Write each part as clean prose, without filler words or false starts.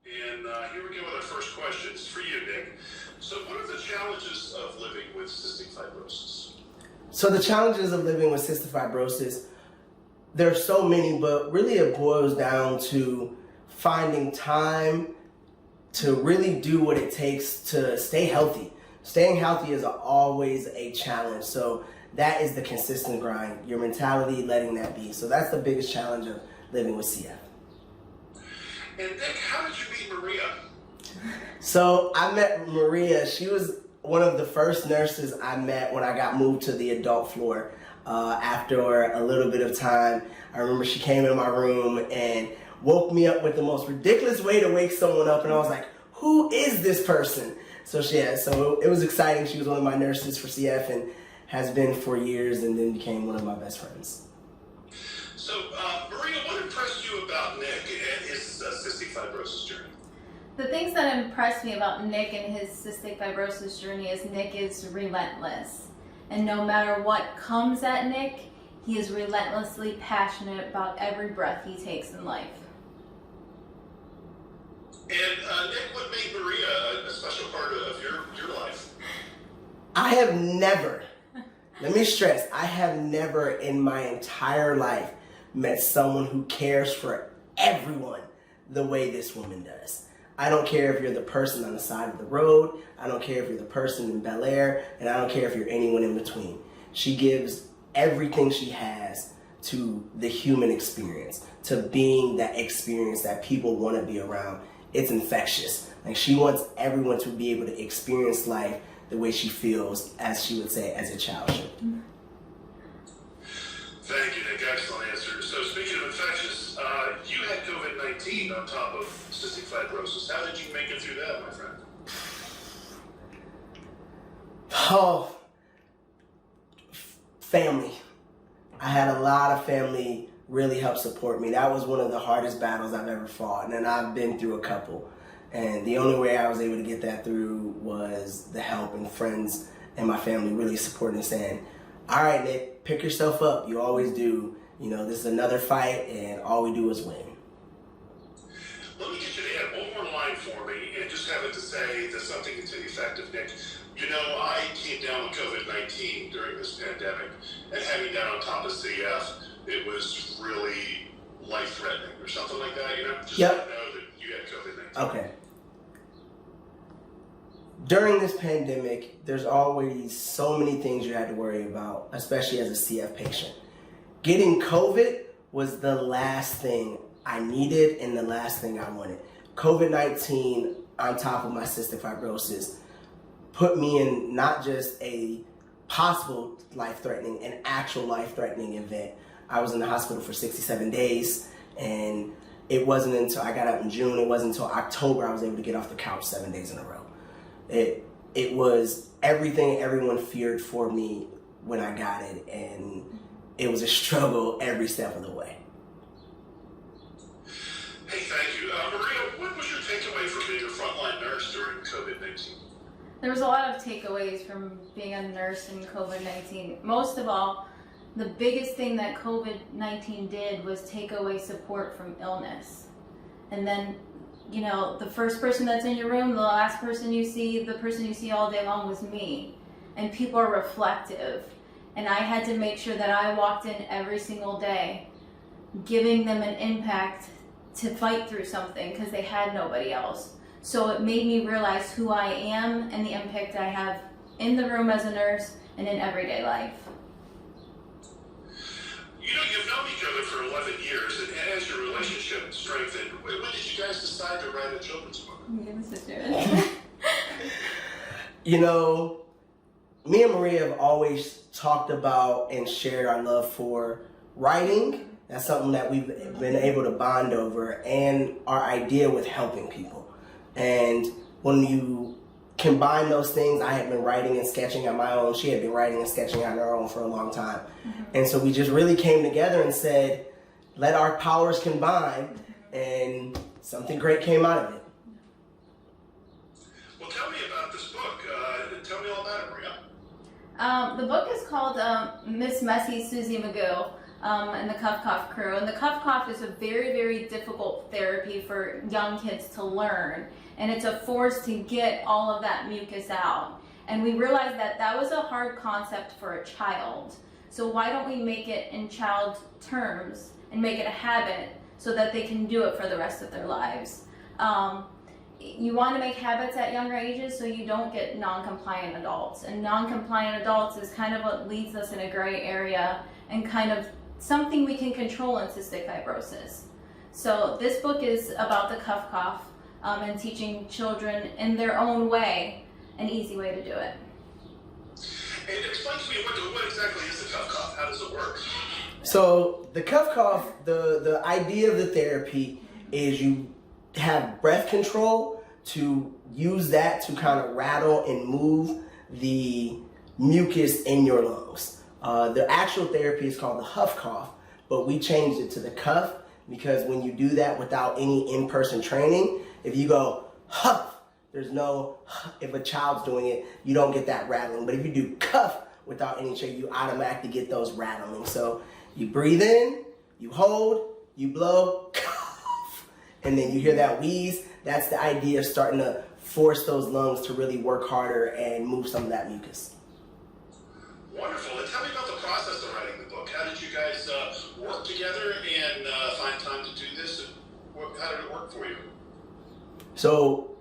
And here we go with our first questions for you, Nick. So what are the challenges of living with cystic fibrosis? So the challenges of living with cystic fibrosis, there are so many, but really it boils down to finding time to really do what it takes to stay healthy. Staying healthy is always a challenge. So that is the consistent grind, your mentality, letting that be. So that's the biggest challenge of living with CF. And Nick, how did you meet Maria? So I met Maria. She was one of the first nurses I met when I got moved to the adult floor. After a little bit of time, I remember she came in my room and woke me up with the most ridiculous way to wake someone up, and I was like, who is this person? So it was exciting. She was one of my nurses for CF and has been for years, and then became one of my best friends. So Maria, what impressed you about Nick and his cystic fibrosis journey? The things that impressed me about Nick and his cystic fibrosis journey is Nick is relentless. And no matter what comes at Nick, he is relentlessly passionate about every breath he takes in life. And Nick, what made Maria a special part of your life? I have never, let me stress, I have never in my entire life met someone who cares for everyone the way this woman does. I don't care if you're the person on the side of the road, I don't care if you're the person in Bel Air, and I don't care if you're anyone in between. She gives everything she has to the human experience, to being that experience that people want to be around. It's infectious. Like, she wants everyone to be able to experience life the way she feels, as she would say, as a child should. Thank you, Nick. Excellent answer. So speaking of infectious, you had COVID-19 on top of cystic fibrosis. How did you make it through that, my friend? Oh, family. I had a lot of family really help support me. That was one of the hardest battles I've ever fought, and I've been through a couple. And the only way I was able to get that through was the help and friends and my family really supporting and saying, all right, Nick, pick yourself up. You always do. You know, this is another fight, and all we do is win. Let me get you to add one more line for me, and just have it to say that something to the effect of, Nick, you know, I came down with COVID-19 during this pandemic, and having that on top of CF, it was really life-threatening or something like that, you know? Just Yep. let me know that you had COVID-19. Okay. During this pandemic, there's always so many things you had to worry about, especially as a CF patient. Getting COVID was the last thing I needed and the last thing I wanted. COVID-19 on top of my cystic fibrosis put me in not just a possible life-threatening, an actual life-threatening event. I was in the hospital for 67 days, and it wasn't until I got out in June, it wasn't until October I was able to get off the couch 7 days in a row. It was everything everyone feared for me when I got it, and it was a struggle every step of the way. Hey, thank you. Maria, what was your takeaway from being a frontline nurse during COVID-19? There was a lot of takeaways from being a nurse in COVID-19. Most of all, the biggest thing that COVID-19 did was take away support from illness. And then, you know, the first person that's in your room, the last person you see, the person you see all day long was me. And people are reflective. And I had to make sure that I walked in every single day, giving them an impact to fight through something because they had nobody else. So it made me realize who I am and the impact I have in the room as a nurse and in everyday life. You know, you've known each other for 11 years, and as your relationship strengthened, when did you guys decide to write a children's book? You know, me and Maria have always talked about and shared our love for writing. That's something that we've been able to bond over, and our idea with helping people. And when you combine those things, I had been writing and sketching on my own. She had been writing and sketching on her own for a long time. And so we just really came together and said, let our powers combine, and something great came out of it. Well, tell me about this book. Tell me all about it, Maria. The book is called Miss Messy Susie Magoo. and the Cuff Cough crew. And the Cuff Cough is a very, very difficult therapy for young kids to learn. And it's a force to get all of that mucus out. And we realized that that was a hard concept for a child. So why don't we make it in child terms and make it a habit so that they can do it for the rest of their lives? You want to make habits at younger ages so you don't get non-compliant adults. And non-compliant adults is kind of what leads us in a gray area and kind of something we can control in cystic fibrosis. So this book is about the Cuff Cough and teaching children in their own way an easy way to do it. And explain to me, what exactly is the Cuff Cough? How does it work? So the Cuff Cough, the idea of the therapy is you have breath control to use that to kind of rattle and move the mucus in your lungs. The actual therapy is called the Huff Cough, but we changed it to the Cuff because when you do that without any in-person training, if you go huff, there's no, if a child's doing it, you don't get that rattling. But if you do cuff without any training, you automatically get those rattling. So you breathe in, you hold, you blow, cough, and then you hear that wheeze. That's the idea of starting to force those lungs to really work harder and move some of that mucus. Wonderful. And tell me about the process of writing the book. How did you guys work together and find time to do this? And how did it work for you? So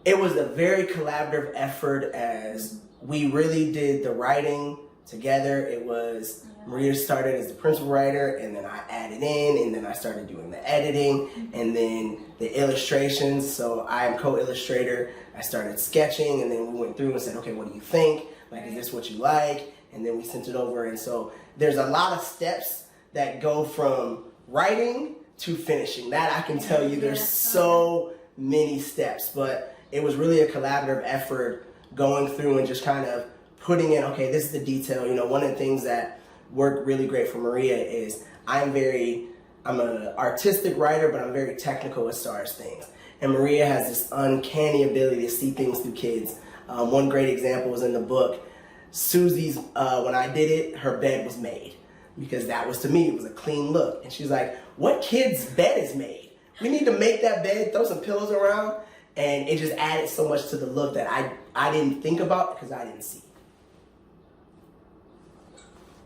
it was a very collaborative effort as we really did the writing together. It was, Maria started as the principal writer, and then I added in, and then I started doing the editing, and then the illustrations. So I am co-illustrator. I started sketching, and then we went through and said, okay, what do you think? Like, is this what you like? And then we sent it over. And so there's a lot of steps that go from writing to finishing. That I can tell you, there's so many steps, but it was really a collaborative effort going through and just kind of putting in, okay, this is the detail. You know, one of the things that worked really great for Maria is I'm an artistic writer, but I'm very technical as far as things. And Maria has this uncanny ability to see things through kids. One great example was in the book. Susie's, when I did it, her bed was made. Because that was, to me, it was a clean look. And she's like, what kid's bed is made? We need to make that bed, throw some pillows around. And it just added so much to the look that I didn't think about because I didn't see.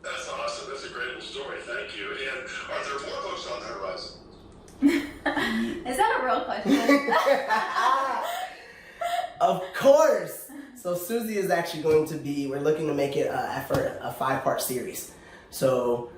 That's awesome. That's a great little story. Thank you. And are there more books on the horizon? Is that a real question? Of course. So Susie is actually going to be, we're looking to make it a 5-part series. So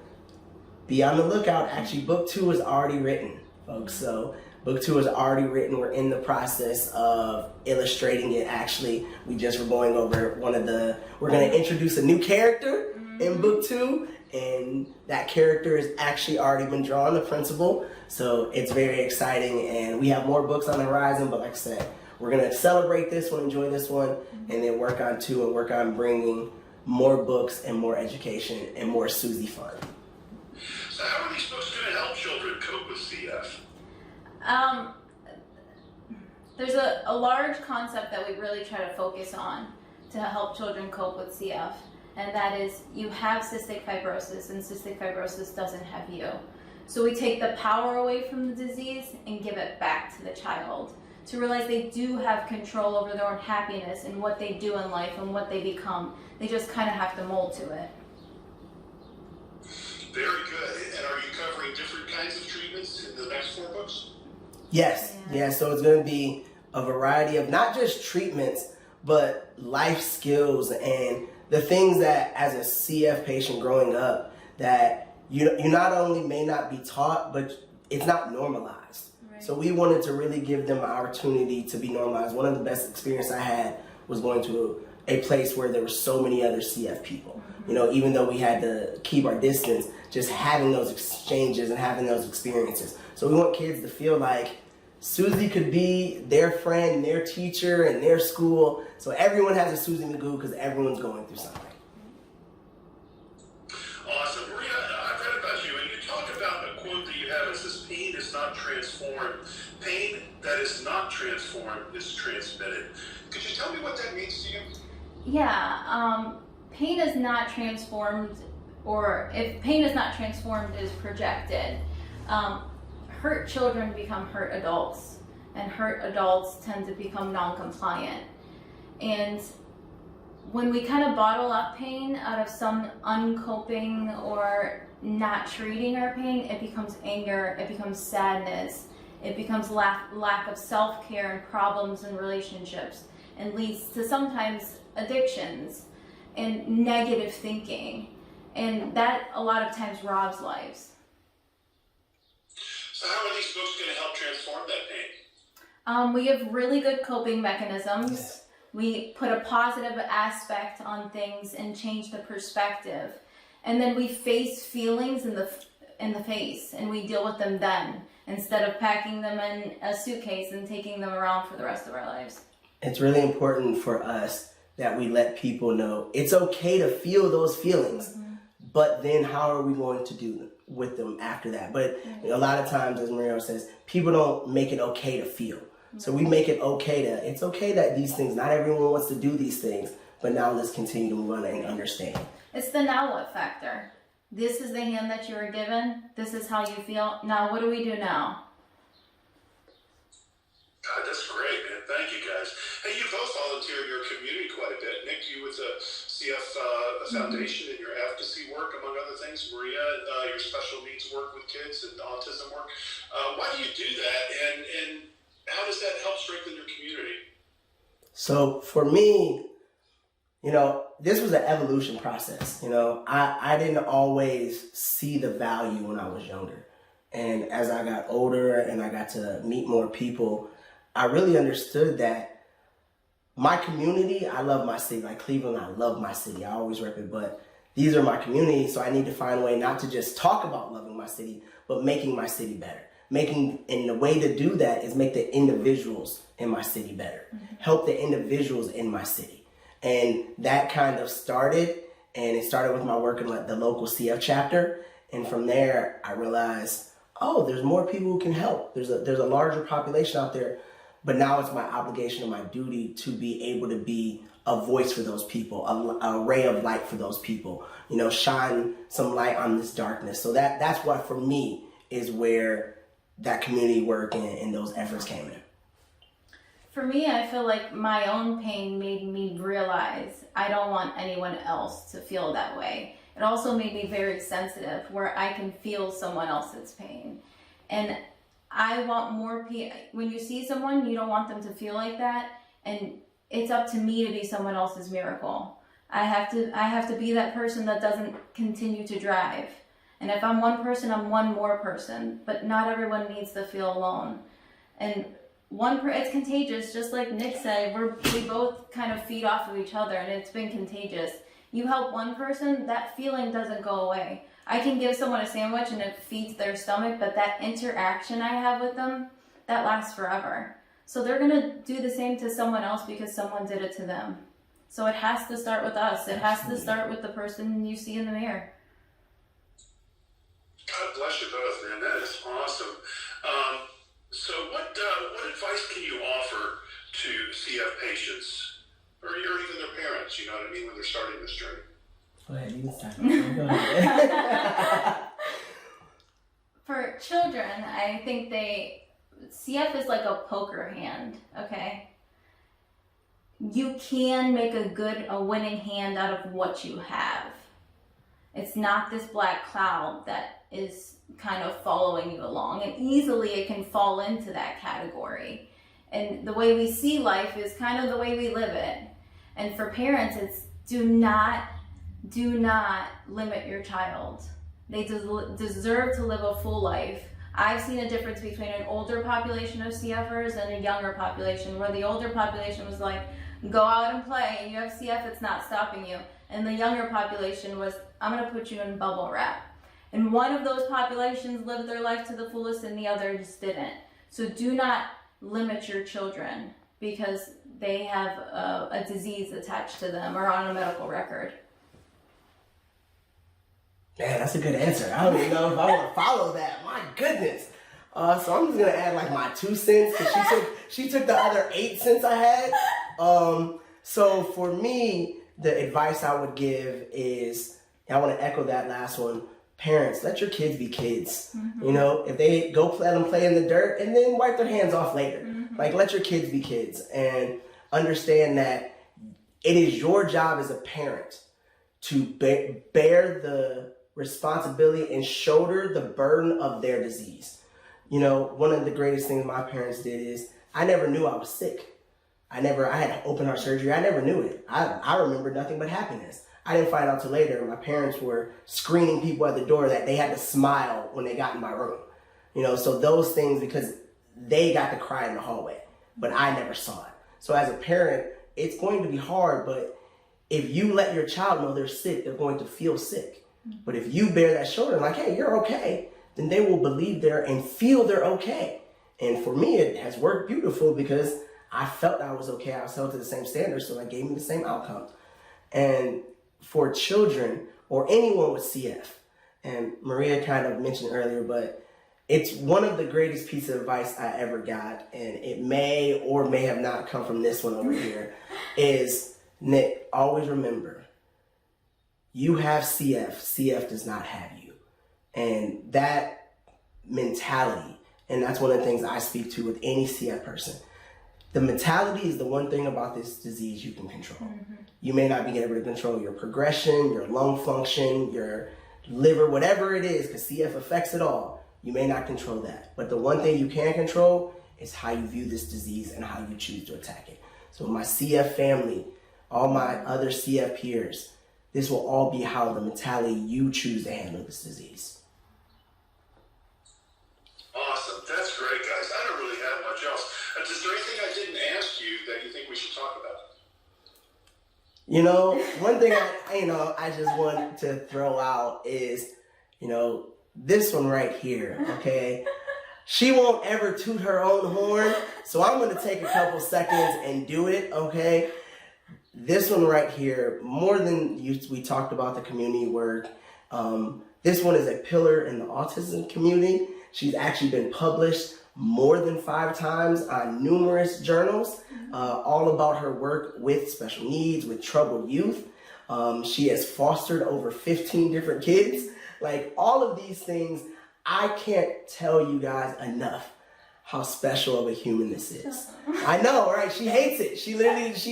be on the lookout. Actually, book 2 is already written, folks. So book 2 is already written. We're in the process of illustrating it. Actually, we just were going over we're going to introduce a new character in book 2. And that character has actually already been drawn, the principal. So it's very exciting. And we have more books on the horizon. But like I said, we're going to celebrate this one, enjoy this one, and then work on 2 and work on bringing more books and more education and more Susie fun. So how are these books going to help children cope with CF? There's a large concept that we really try to focus on to help children cope with CF, and that is you have cystic fibrosis, and cystic fibrosis doesn't have you. So we take the power away from the disease and give it back to the child to realize they do have control over their own happiness and what they do in life and what they become. They just kind of have to mold to it. Very good. And are you covering different kinds of treatments in the next 4 books? Yes. Yeah. So it's going to be a variety of not just treatments, but life skills and the things that as a CF patient growing up that you not only may not be taught, but it's not normalized. Right. So we wanted to really give them an opportunity to be normalized. One of the best experiences I had was going to a place where there were so many other CF people. Mm-hmm. You know, even though we had to keep our distance, just having those exchanges and having those experiences. So we want kids to feel like Susie could be their friend, their teacher, and their school. So everyone has a Susie Magoo because everyone's going through something. Awesome. Maria, I've read about you, and you talk about a quote that you have. It says, pain is not transformed. Pain that is not transformed is transmitted. Could you tell me what that means to you? Yeah, pain is not transformed or if pain is not transformed, is projected. Hurt children become hurt adults, and hurt adults tend to become non-compliant. And when we kind of bottle up pain out of some uncoping or not treating our pain, it becomes anger, it becomes sadness, it becomes lack of self-care and problems in relationships, and leads to sometimes addictions and negative thinking. And that a lot of times robs lives. So how are these books going to help transform that pain? We have really good coping mechanisms. Yes. We put a positive aspect on things and change the perspective. And then we face feelings in the face, and we deal with them then, instead of packing them in a suitcase and taking them around for the rest of our lives. It's really important for us that we let people know it's okay to feel those feelings, but then how are we going to do with them after that? But a lot of times, as Mario says, people don't make it okay to feel. So we make it okay it's okay that these things, not everyone wants to do these things, but now let's continue to move on and understand. It's the now what factor. This is the hand that you were given. This is how you feel. Now what do we do now? God, that's great, man. Thank you, guys. Hey, you both volunteer in your community quite a bit. Nick, you with the CF Foundation and your advocacy work, among other things. Maria, your special needs work with kids and autism work. Why do you do that, and how does that help strengthen your community? So for me, this was an evolution process. I didn't always see the value when I was younger. And as I got older and I got to meet more people, I really understood that my community, I love my city. Like Cleveland, I love my city. I always rep it, but these are my communities, so I need to find a way not to just talk about loving my city, but making my city better. And the way to do that is make the individuals in my city better. Help the individuals in my city. And that kind of started, and it started with my work in the local CF chapter. And from there, I realized, there's more people who can help. There's a larger population out there, but now it's my obligation and my duty to be able to be a voice for those people, a ray of light for those people, shine some light on this darkness. So that's what, for me, is where that community work and those efforts came in. For me, I feel like my own pain made me realize I don't want anyone else to feel that way. It also made me very sensitive, where I can feel someone else's pain. And I want more people. When you see someone, you don't want them to feel like that. And it's up to me to be someone else's miracle. I have to be that person that doesn't continue to drive. And if I'm one person, I'm one more person. But not everyone needs to feel alone. And it's contagious, just like Nick said. We both kind of feed off of each other, and it's been contagious. You help one person, that feeling doesn't go away. I can give someone a sandwich and it feeds their stomach, but that interaction I have with them, that lasts forever. So they're gonna do the same to someone else because someone did it to them. So it has to start with us. It has to start with the person you see in the mirror. God bless you both, man. That is awesome. So what advice can you offer to CF patients, or even their parents, you know what I mean, when they're starting this journey? Go ahead, you can start. Go ahead. For children, I think CF is like a poker hand, okay? You can make a winning hand out of what you have. It's not this black cloud that is kind of following you along, and easily it can fall into that category. And the way we see life is kind of the way we live it. And for parents, it's do not limit your child. They deserve to live a full life. I've seen a difference between an older population of CFers and a younger population, where the older population was like, go out and play, and you have CF, it's not stopping you. And the younger population was, I'm gonna put you in bubble wrap. And one of those populations lived their life to the fullest and the other just didn't. So do not limit your children because they have a disease attached to them or on a medical record. Man, that's a good answer. I don't even know if I want to follow that. My goodness. So I'm just gonna add like my 2 cents, because she took the other 8 cents I had. So for me, the advice I would give is And I want to echo that last one. Parents, let your kids be kids. Mm-hmm. You know, if they go let them play in the dirt and then wipe their hands off later. Mm-hmm. Like, let your kids be kids and understand that it is your job as a parent to bear the responsibility and shoulder the burden of their disease. You know, one of the greatest things my parents did is I never knew I was sick. I had open heart surgery. I never knew it. I remember nothing but happiness. I didn't find out till later. My parents were screening people at the door that they had to smile when they got in my room. You know, so those things, because they got to cry in the hallway, but I never saw it. So as a parent, it's going to be hard, but if you let your child know they're sick, they're going to feel sick. But if you bear that shoulder, like, hey, you're okay, then they will believe they're and feel they're okay. And for me, it has worked beautiful because I felt I was okay. I was held to the same standards, so that gave me the same outcome. And for children or anyone with CF, and Maria kind of mentioned earlier, but it's one of the greatest pieces of advice I ever got, and it may or may have not come from this one over here, is Nick, always remember, you have CF. CF does not have you. And that mentality, and that's one of the things I speak to with any CF person. The mentality is the one thing about this disease you can control. Mm-hmm. You may not be able to control your progression, your lung function, your liver, whatever it is, because CF affects it all. You may not control that. But the one thing you can control is how you view this disease and how you choose to attack it. So my CF family, all my other CF peers, this will all be how the mentality you choose to handle this disease. Awesome. That's great, guys. I don't really have much else. Is there anything I didn't ask you that you think we should talk about? You know, one thing I just want to throw out is, this one right here, okay? She won't ever toot her own horn, so I'm going to take a couple seconds and do it, okay? This one right here, more than we talked about the community work, this one is a pillar in the autism community. She's actually been published more than 5 times on numerous journals, all about her work with special needs, with troubled youth. She has fostered over 15 different kids. Like, all of these things, I can't tell you guys enough how special of a human this is. I know, right? She hates it. She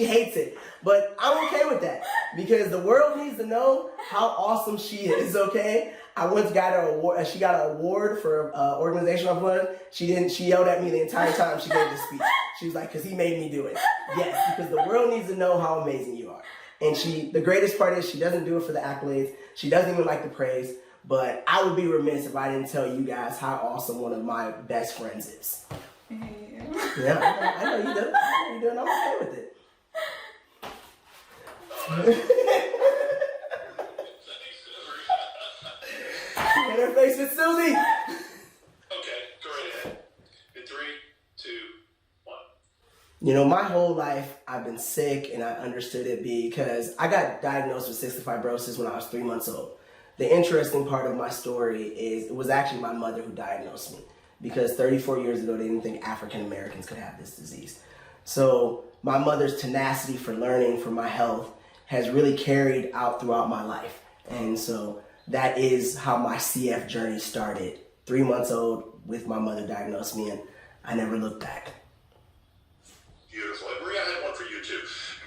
hates it. But I'm okay with that because the world needs to know how awesome she is, okay? I once got her award. She got an award for organizational blood. She yelled at me the entire time she gave the speech. She was like, because he made me do it. Yes, because the world needs to know how amazing you are. And the greatest part is she doesn't do it for the accolades. She doesn't even like the praise. But I would be remiss if I didn't tell you guys how awesome one of my best friends is. Yeah, I know you do. You do, and I'm okay with it. Get her face with Susie. Okay, go right ahead. In 3, 2, 1. My whole life I've been sick, and I understood it because I got diagnosed with cystic fibrosis when I was 3 months old. The interesting part of my story is it was actually my mother who diagnosed me because 34 years ago they didn't think African Americans could have this disease. So my mother's tenacity for learning for my health has really carried out throughout my life. And so that is how my CF journey started. 3 months old with my mother diagnosed me, and I never looked back. Beautiful. And Maria, I had one for you too.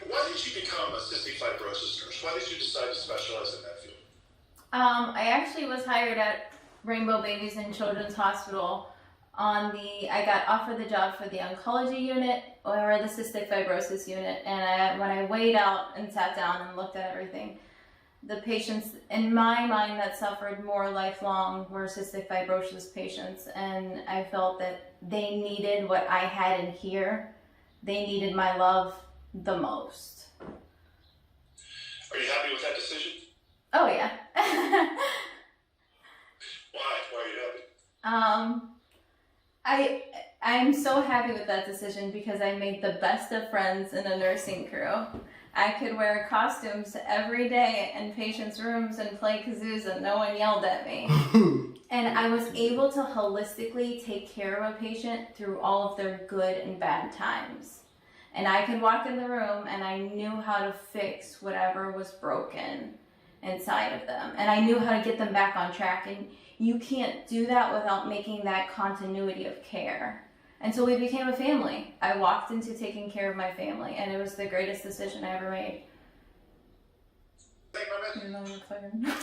Why did you become a cystic fibrosis nurse? Why did you decide to specialize in that field? I actually was hired at Rainbow Babies and Children's Hospital I got offered the job for the oncology unit or the cystic fibrosis unit. And when I weighed out and sat down and looked at everything, the patients in my mind that suffered more lifelong were cystic fibrosis patients. And I felt that they needed what I had in here. They needed my love the most. Are you happy with that decision? Oh yeah. Why? Why are you happy? I'm so happy with that decision because I made the best of friends in a nursing crew. I could wear costumes every day in patients' rooms and play kazoos and no one yelled at me. And I was able to holistically take care of a patient through all of their good and bad times. And I could walk in the room and I knew how to fix whatever was broken. inside of them. And I knew how to get them back on track. And you can't do that without making that continuity of care. And so we became a family. I walked into taking care of my family, and it was the greatest decision I ever made. Thank you, my man. You're not even fired.